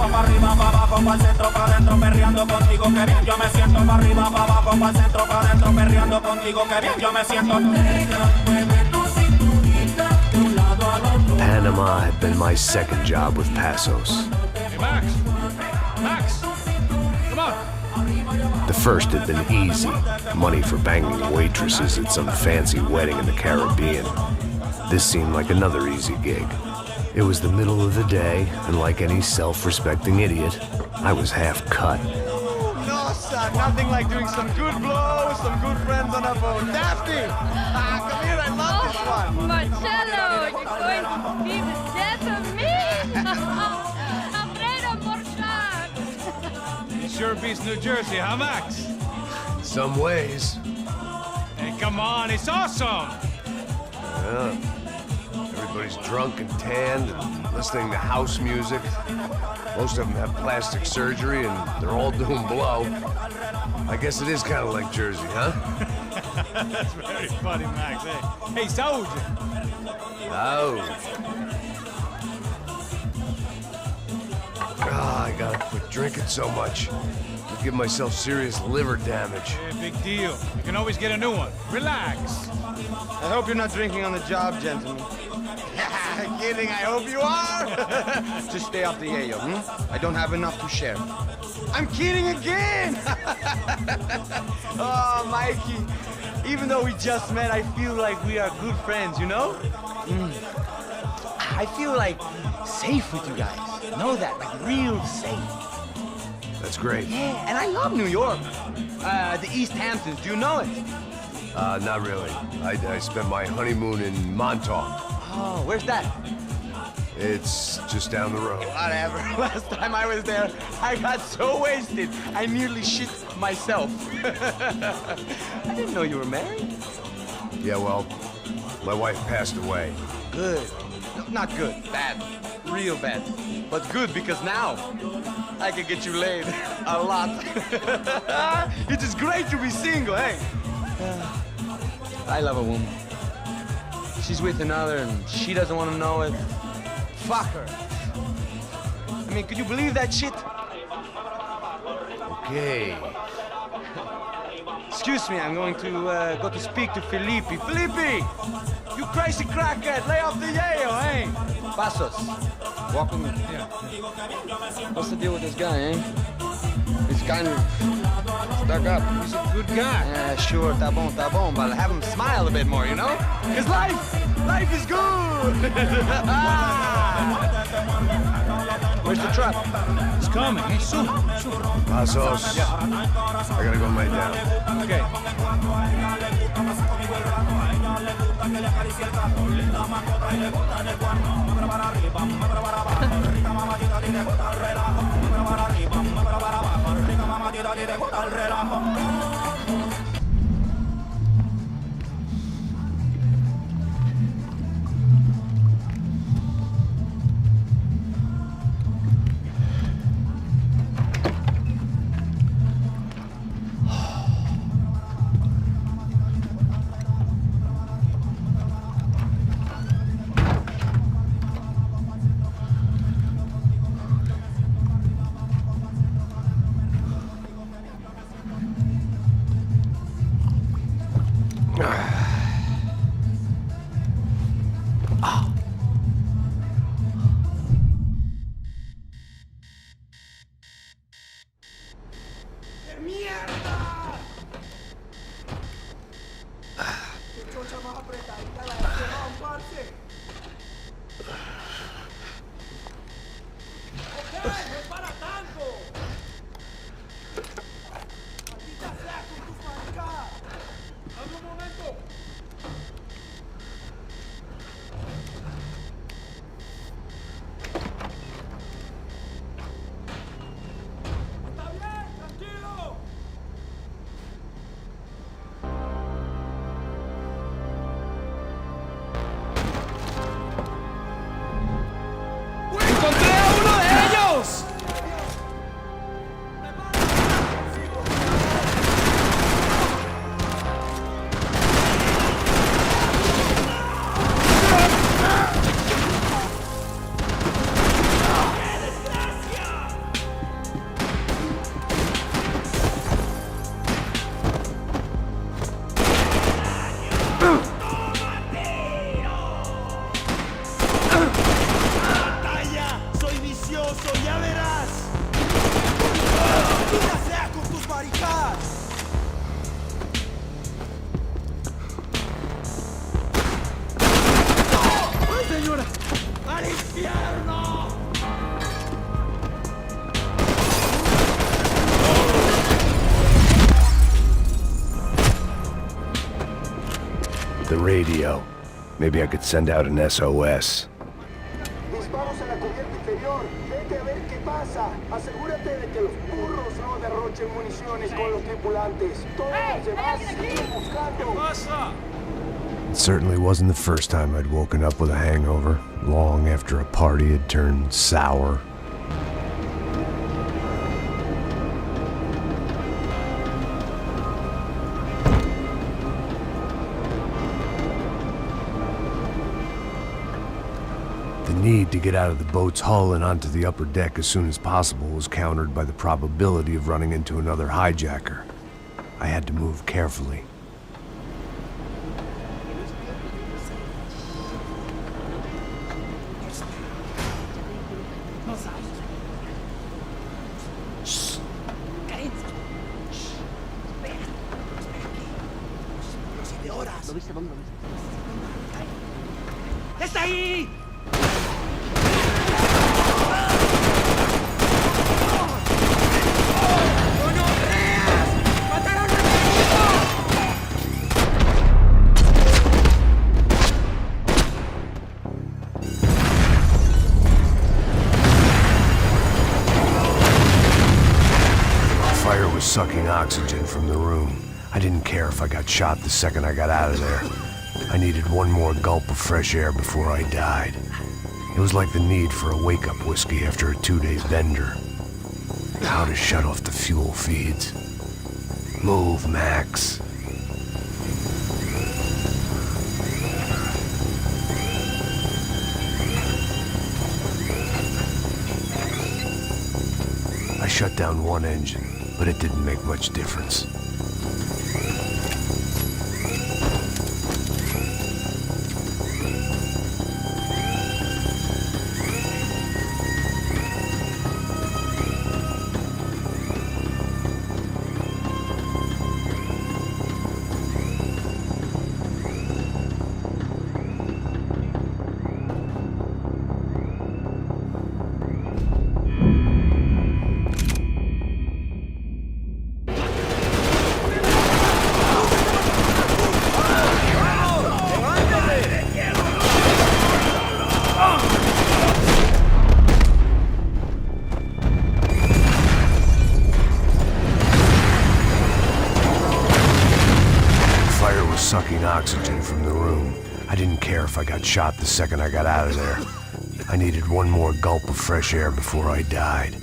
pa' arriba, pa' abajo, pa' el centro, pa' adentro, perreando contigo, que bien yo me siento. Pa' arriba, pa' abajo, pa' el centro, pa' adentro, perreando contigo, que bien yo me siento. Panama had been my second job with Passos. Hey, Max! Max! Come on! The first had been easy, money for banging waitresses at some fancy wedding in the Caribbean. This seemed like another easy gig. It was the middle of the day, and like any self-respecting idiot, I was half cut. No, son, nothing like doing some good blows, some good friends on a boat. Daphne! Come here, I love this one. Marcello, you're going to be the death of me? Alfredo Morchat. It sure beats New Jersey, huh, Max? Some ways. Hey, come on, it's awesome! Yeah. Everybody's drunk and tanned and listening to house music. Most of them have plastic surgery and they're all doing blow. I guess it is kind of like Jersey, huh? That's very funny, Max. Hey, Saúde! Oh. I gotta quit drinking so much. I'll give myself serious liver damage. Hey, big deal. You can always get a new one. Relax. I hope you're not drinking on the job, gentlemen. Kidding, I hope you are. Just stay off the yayo, I don't have enough to share. I'm kidding again! Oh, Mikey, even though we just met, I feel like we are good friends, you know? I feel like safe with you guys. Know that, like real safe. That's great. Yeah, and I love New York. The East Hamptons, do you know it? Not really. I spent my honeymoon in Montauk. Oh, where's that? It's just down the road. Whatever. Last time I was there, I got so wasted, I nearly shit myself. I didn't know you were married. Yeah, well, my wife passed away. Good. No, not good. Bad. Real bad. But good because now I can get you laid a lot. It is great to be single, hey? I love a woman. She's with another and she doesn't want to know it. Fuck her. I mean, could you believe that shit? Okay. Excuse me, I'm going to go to speak to Felipe. Felipe! You crazy crackhead, lay off the yayo, hey? Passos, walk with me. Yeah. What's the deal with this guy, eh? He's kind of stuck up. He's a good guy. Yeah, sure, tá bom, but have him smile a bit more, you know? Because life is good! Where's the truck? It's coming. Hey, soon. Passos. Yeah. I gotta go lay down. Okay. ¡Encontré a uno de ellos! mentiroso! ¡Ya verás! ¡Mira sea con tus maricadas! ¡Ay, señora! ¡Al infierno! The radio. Maybe I could send out an SOS. Disparos en la cubierta inferior. Vete a ver qué pasa. Asegúrate de que los burros no derrochen municiones con los tripulantes. Todos los demás siguen buscando. It certainly wasn't the first time I'd woken up with a hangover, long after a party had turned sour. The need to get out of the boat's hull and onto the upper deck as soon as possible was countered by the probability of running into another hijacker. I had to move carefully. ¡Está ahí! Fire was sucking oxygen from the room. I didn't care if I got shot the second I got out of there. I needed one more gulp of fresh air before I died. It was like the need for a wake-up whiskey after a 2-day bender. How to shut off the fuel feeds. Move, Max. I shut down one engine, but it didn't make much difference. Sucking oxygen from the room. I didn't care if I got shot the second I got out of there. I needed one more gulp of fresh air before I died.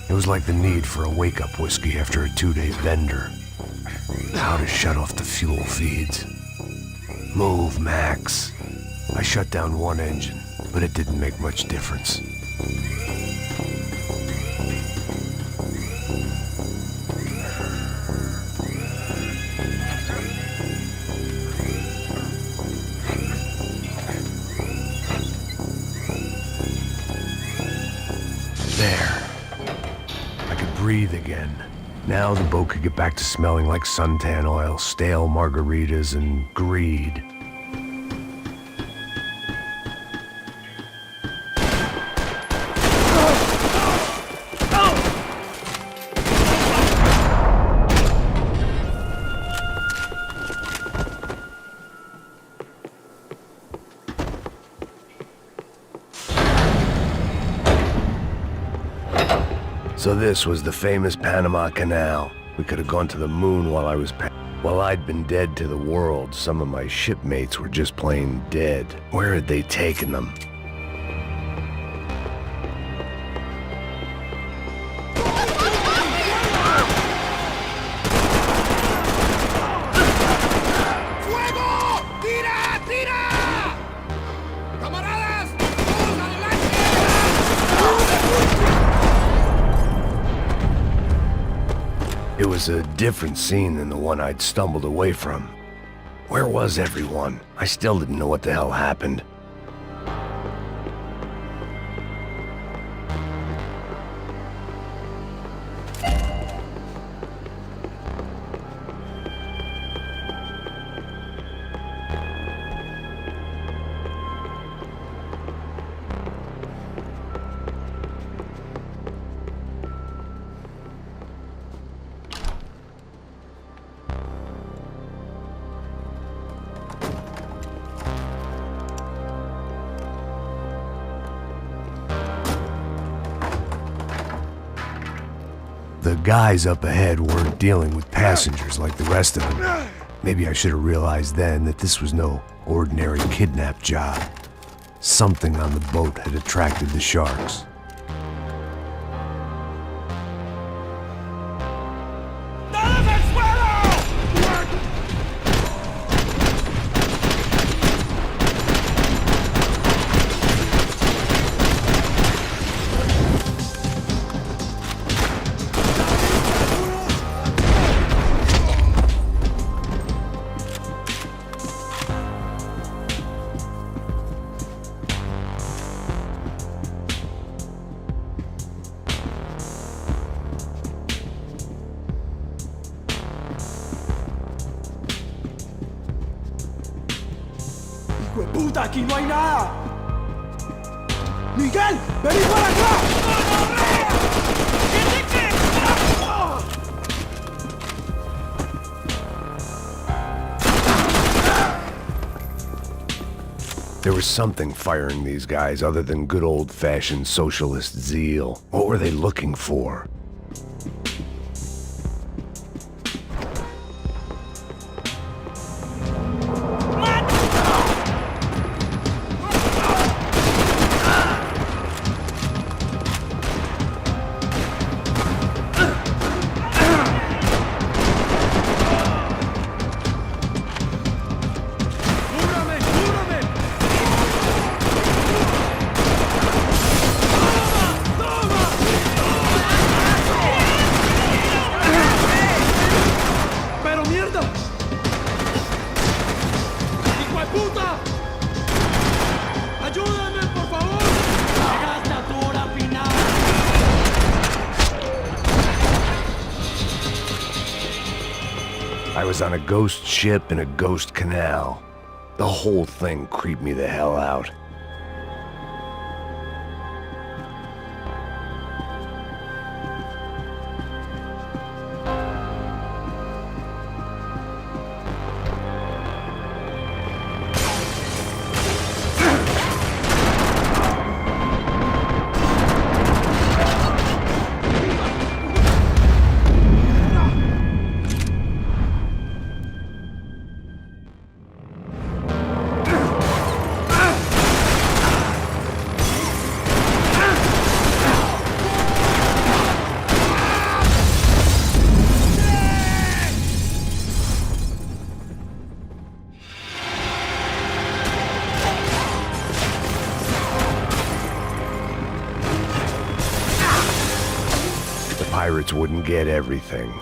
It was like the need for a wake-up whiskey after a 2-day bender. How to shut off the fuel feeds. Move, Max. I shut down one engine, but it didn't make much difference. Breathe again. Now the boat could get back to smelling like suntan oil, stale margaritas, and greed. So this was the famous Panama Canal. We could have gone to the moon while I'd been dead to the world. Some of my shipmates were just plain dead. Where had they taken them? It was a different scene than the one I'd stumbled away from. Where was everyone? I still didn't know what the hell happened. The guys up ahead weren't dealing with passengers like the rest of them. Maybe I should have realized then that this was no ordinary kidnap job. Something on the boat had attracted the sharks. ¡Puta, aquí no hay nada! ¡Miguel! ¡Vení para acá! There was something firing these guys other than good old-fashioned socialist zeal. What were they looking for? I was on a ghost ship in a ghost canal. The whole thing creeped me the hell out. Pirates wouldn't get everything.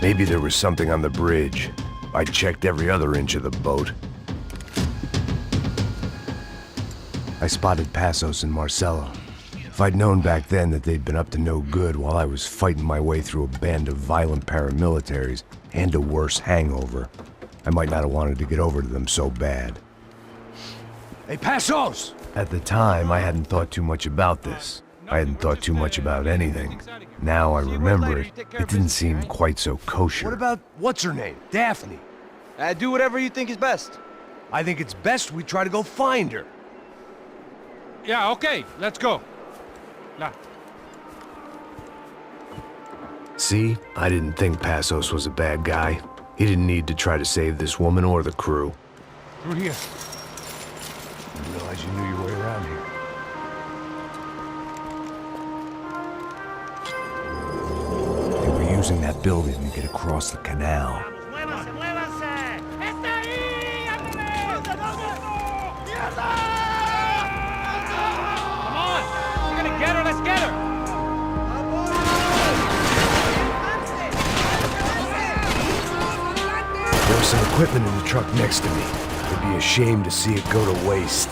Maybe there was something on the bridge. I checked every other inch of the boat. I spotted Passos and Marcelo. If I'd known back then that they'd been up to no good while I was fighting my way through a band of violent paramilitaries and a worse hangover, I might not have wanted to get over to them so bad. Hey, Passos! At the time, I hadn't thought too much about this. I hadn't thought too much about anything. Now I remember it, it didn't seem quite so kosher. What about, what's her name? Daphne. Do whatever you think is best. I think it's best we try to go find her. Yeah, okay, let's go. La. See, I didn't think Passos was a bad guy. He didn't need to try to save this woman or the crew. Through here. I didn't realize you knew your way around here. They were using that building to get across the canal. ¡Muévanse, muévanse! ¡Está ahí! Come on! We're gonna get her, let's get her! There was some equipment in the truck next to me. It'd be a shame to see it go to waste.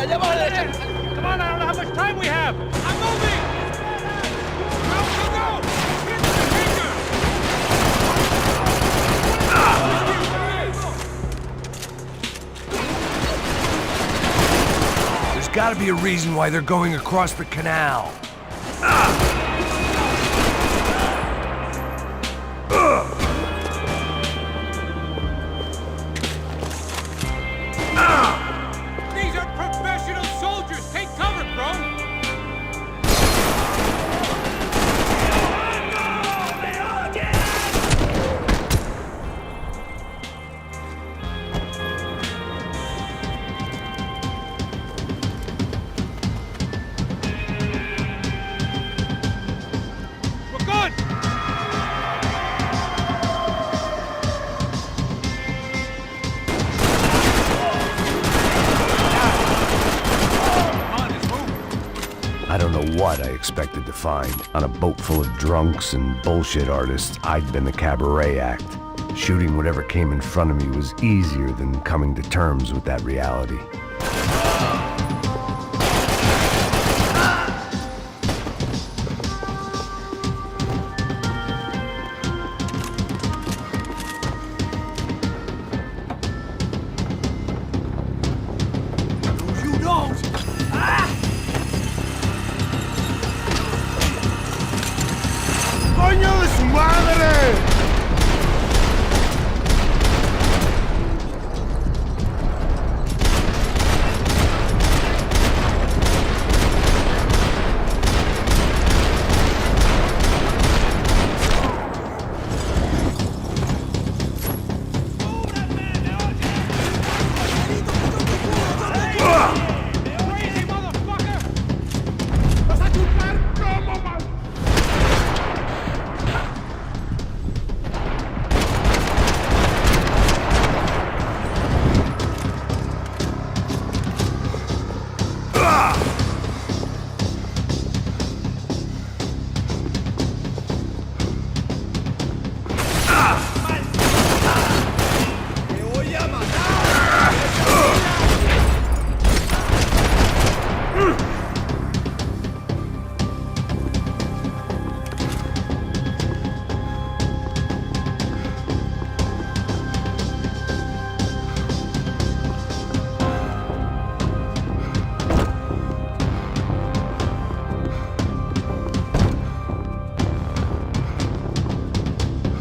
Come on, I don't know how much time we have! I'm moving! Go, go, go! Get to the hangar! There's gotta be a reason why they're going across the canal. These are professional soldiers! Take cover, bro! We're good! Come on, let's move! I don't know what I expected to find. On a boat full of drunks and bullshit artists, I'd been the cabaret act. Shooting whatever came in front of me was easier than coming to terms with that reality. You don't! ¡Coño de su madre! Crazy motherfucker! ¡Vas a chupar como mal!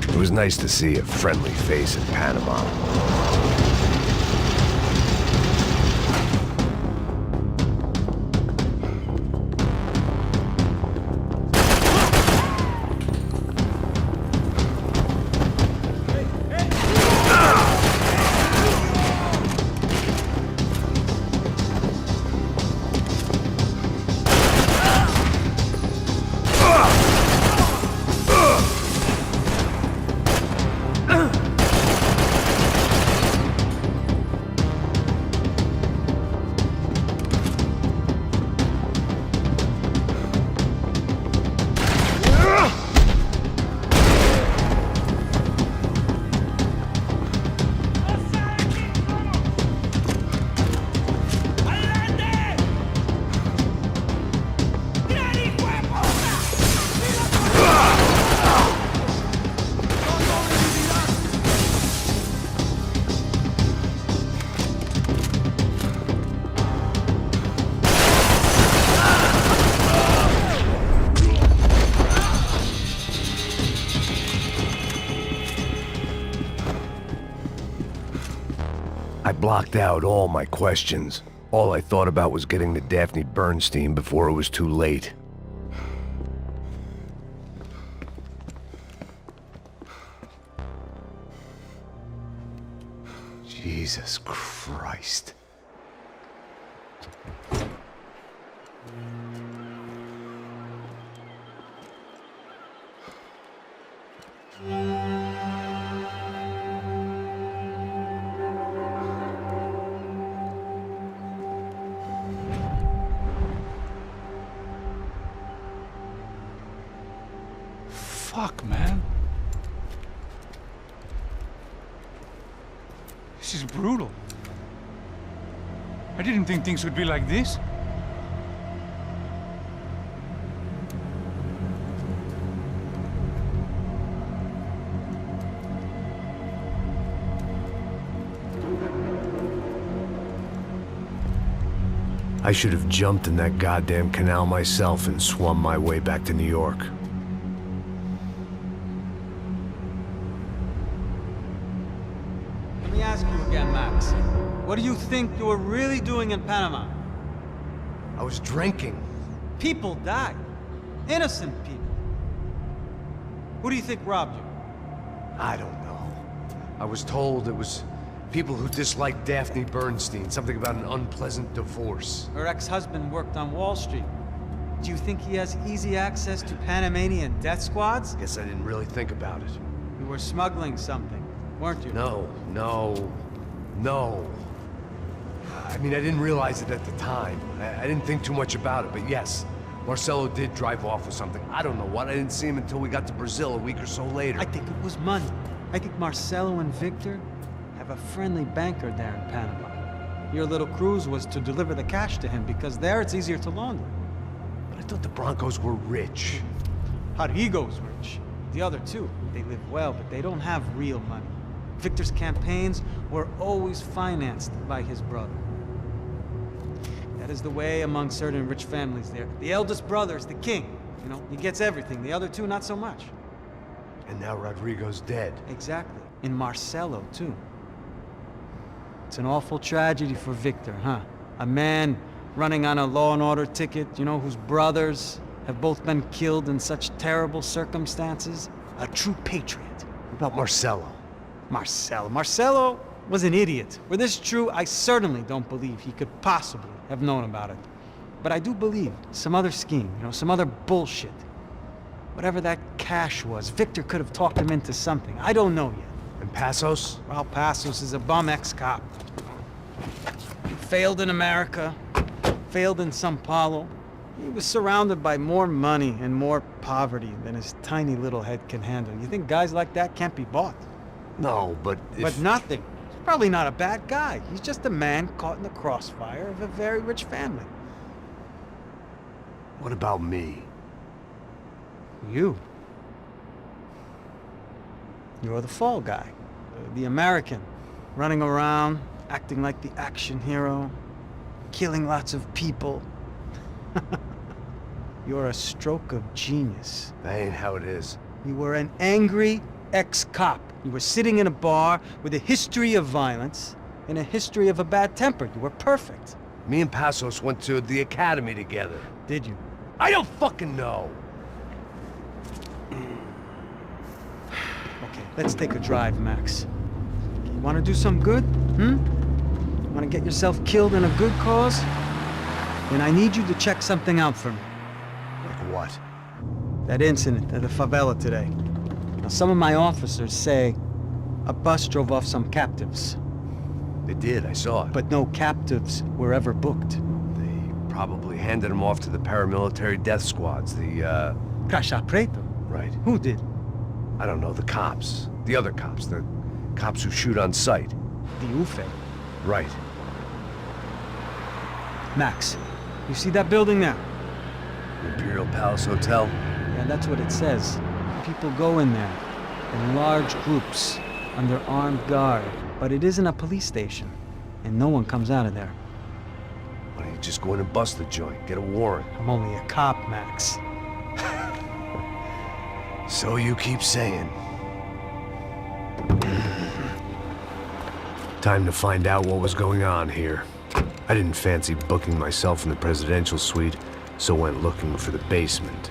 It was nice to see a friendly face in Panama. I blocked out all my questions. All I thought about was getting to Daphne Bernstein before it was too late. Jesus Christ. Fuck, man. This is brutal. I didn't think things would be like this. I should have jumped in that goddamn canal myself and swum my way back to New York. Let me ask you again, Max. What do you think you were really doing in Panama? I was drinking. People died. Innocent people. Who do you think robbed you? I don't know. I was told it was people who disliked Daphne Bernstein, something about an unpleasant divorce. Her ex-husband worked on Wall Street. Do you think he has easy access to Panamanian death squads? Guess I didn't really think about it. You were smuggling something, weren't you? No. I mean, I didn't realize it at the time. I didn't think too much about it, but yes, Marcelo did drive off with something. I don't know what. I didn't see him until we got to Brazil a week or so later. I think it was money. I think Marcelo and Victor have a friendly banker there in Panama. Your little cruise was to deliver the cash to him because there it's easier to launder. But I thought the Broncos were rich. Rodrigo's rich. The other two, they live well, but they don't have real money. Victor's campaigns were always financed by his brother. That is the way among certain rich families there. The eldest brother is the king. You know, he gets everything. The other two, not so much. And now Rodrigo's dead. Exactly. And Marcelo, too. It's an awful tragedy for Victor, huh? A man running on a law and order ticket, you know, whose brothers have both been killed in such terrible circumstances. A true patriot. What about Marcelo? Marcelo was an idiot. Were this true, I certainly don't believe he could possibly have known about it. But I do believe some other scheme, you know, some other bullshit. Whatever that cash was, Victor could have talked him into something. I don't know yet. And Passos? Well, Passos is a bum ex-cop. He failed in America, failed in São Paulo. He was surrounded by more money and more poverty than his tiny little head can handle. You think guys like that can't be bought? No, but if... But nothing. He's probably not a bad guy. He's just a man caught in the crossfire of a very rich family. What about me? You. You're the fall guy. The American. Running around, acting like the action hero. Killing lots of people. You're a stroke of genius. That ain't how it is. You were an angry ex-cop. You were sitting in a bar with a history of violence and a history of a bad temper. You were perfect. Me and Passos went to the academy together. Did you? I don't fucking know. Okay, let's take a drive, Max. You want to do some good? Want to get yourself killed in a good cause? Then I need you to check something out for me. Like what? That incident at the favela today. Now, some of my officers say a bus drove off some captives. They did, I saw it. But no captives were ever booked. They probably handed them off to the paramilitary death squads, the, Caixa Preto? Right. Who did? I don't know, the cops. The other cops, the cops who shoot on sight. The UFE. Right. Max, you see that building there? Imperial Palace Hotel? Yeah, that's what it says. People go in there, in large groups, under armed guard. But it isn't a police station, and no one comes out of there. Why don't you just go in and bust the joint, get a warrant? I'm only a cop, Max. So you keep saying. Time to find out what was going on here. I didn't fancy booking myself in the presidential suite, so went looking for the basement.